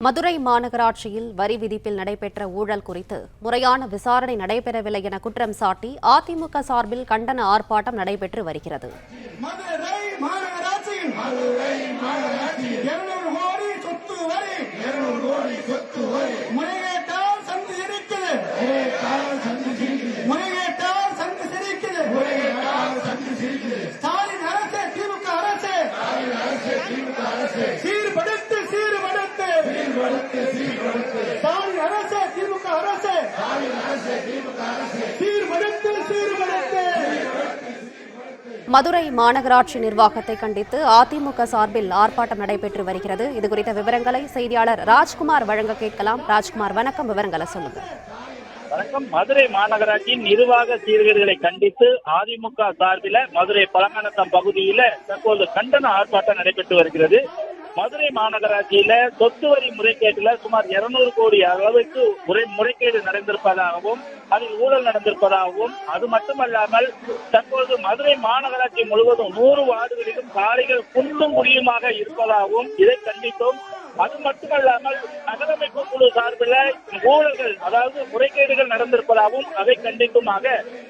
மதுரை மாநகராட்சியில் வரி விதிப்பில் நடைபெற்ற ஊழல் குறித்து முறையான விசாரணை நடைபெறவில்லை என குற்றம் சாட்டி அதிமுக சார்பில் கண்டன ஆர்ப்பாட்டம் நடைபெற்று வருகிறது. மதுரை மாநகராட்சி நிர்வாகத்தை கண்டித்து அதிமுக சார்பில் ஆர்ப்பாட்டம் நடைபெற்று வருகிறது. இதுகுறித்த விவரங்களை செய்தியாளர் ராஜ்குமார் வழங்க கேட்கலாம். ராஜ்குமார், வணக்கம். விவரங்களை சொல்லுங்க. வணக்கம். மதுரை மாநகராட்சியின் நிர்வாக சீர்கேடுகளை கண்டித்து அதிமுக சார்பில் மதுரை பழங்கானத்தம் பகுதியில தற்போது கண்டன ஆர்ப்பாட்டம் நடைபெற்று வருகிறது. மதுரை மாநகராட்சியில சொத்து வரி முறைகேட்டுல சுமார் 200 கோடி அளவுக்கு முறைகேடு நடந்திருப்பதாகவும் அதில் ஊழல் நடந்திருப்பதாகவும், அது மட்டுமல்லாமல் தற்போது மதுரை மாநகராட்சி முழுவதும் 100 வார்டுகளிலும் சாலைகள் குண்டும் குழியுமாக இருப்பதாகவும் இதை கண்டித்தோம். அது மட்டுமல்லாமல் நகரமைப்பு குழு சார்பில் ஊழல்கள், அதாவது முறைகேடுகள் நடந்திருப்பதாகவும் அதை கண்டித்துமாக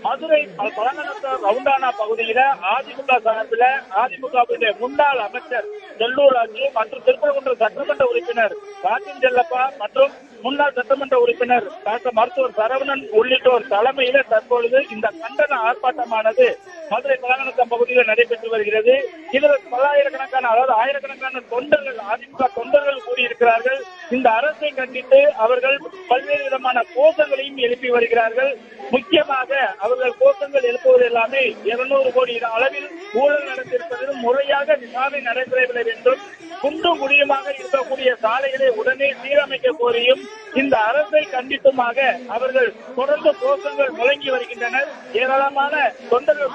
மதுரை பழங்கானத்தம் ரவுண்டானா பகுதியில அதிமுக சார்பில் அதிமுகவுடைய முன்னாள் அமைச்சர் செல்லூர் ராஜு மற்றும் திருப்பரங்குன்றம் சட்டமன்ற உறுப்பினர் ராஜன் செல்லப்பா மற்றும் முன்னாள் சட்டமன்ற உறுப்பினர் டாக்டர் மருத்துவர் சரவணன் உள்ளிட்டோர் தலைமையில தற்பொழுது இந்த கண்டன ஆர்ப்பாட்டமானது மதுரை பழங்கானத்தம் பகுதியில் நடைபெற்று வருகிறது. இதில் பல்லாயிரக்கணக்கான, அதாவது ஆயிரக்கணக்கான தொண்டர்கள், அதிமுக தொண்டர்கள் கூடியிருக்கிறார்கள். இந்த அரசை கண்டித்து அவர்கள் பல்வேறு விதமான கோஷங்களையும் எழுப்பி வருகிறார்கள். முக்கியமாக அவர்கள் கோஷங்கள் எழுப்புவது எல்லாமே 200 கோடி அளவில் ஊழல் நடந்திருப்பதிலும் முறையாக விசாரணை நடைபெறவில்லை என்றும், குண்டும் குழியுமாக இருக்கக்கூடிய சாலைகளை உடனே சீரமைக்க கோரியும் இந்த அரசை கண்டித்துமாக அவர்கள் தொடர்ந்து கோஷங்கள் முழங்கி வருகின்றனர். ஏராளமான தொண்டர்கள்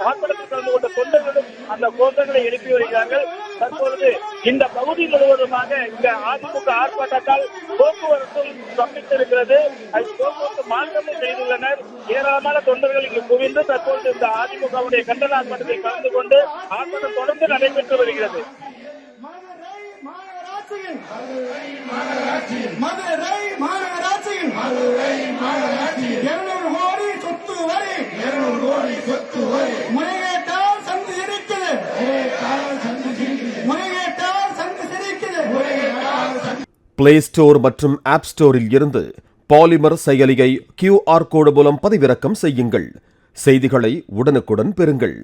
ஆர்ப்பாட்டத்தில் கலந்து கொண்ட தொண்டர்களும் அந்த கோஷங்களை எழுப்பி வருகிறார்கள். தற்பொழுது இந்த பகுதி முழுவதுமாக இந்த அதிமுக ஆர்ப்பாட்டத்தால் போக்குவரத்தும் ஸ்தம்பித்திருக்கிறது. போக்குவரத்து மாற்றமும் செய்துள்ளனர். ஏராளமான தொண்டர்கள் இங்கு குவிந்து தற்பொழுது இந்த அதிமுகவுடைய கண்டன ஆர்ப்பாட்டத்தை கலந்து கொண்டு ஆர்ப்பாட்டம் தொடர்ந்து நடைபெற்று வருகிறது. மதுரை மாநகராட்சியில் 200 கோடி சொத்து வரி முறைகேட்டால் சந்து சிரிக்குது. பிளே ஸ்டோர் மற்றும் ஆப் ஸ்டோரில் இருந்து பாலிமர் செயலியை QR கோடு மூலம் பதிவிறக்கம் செய்யுங்கள். செய்திகளை உடனுக்குடன் பெறுங்கள்.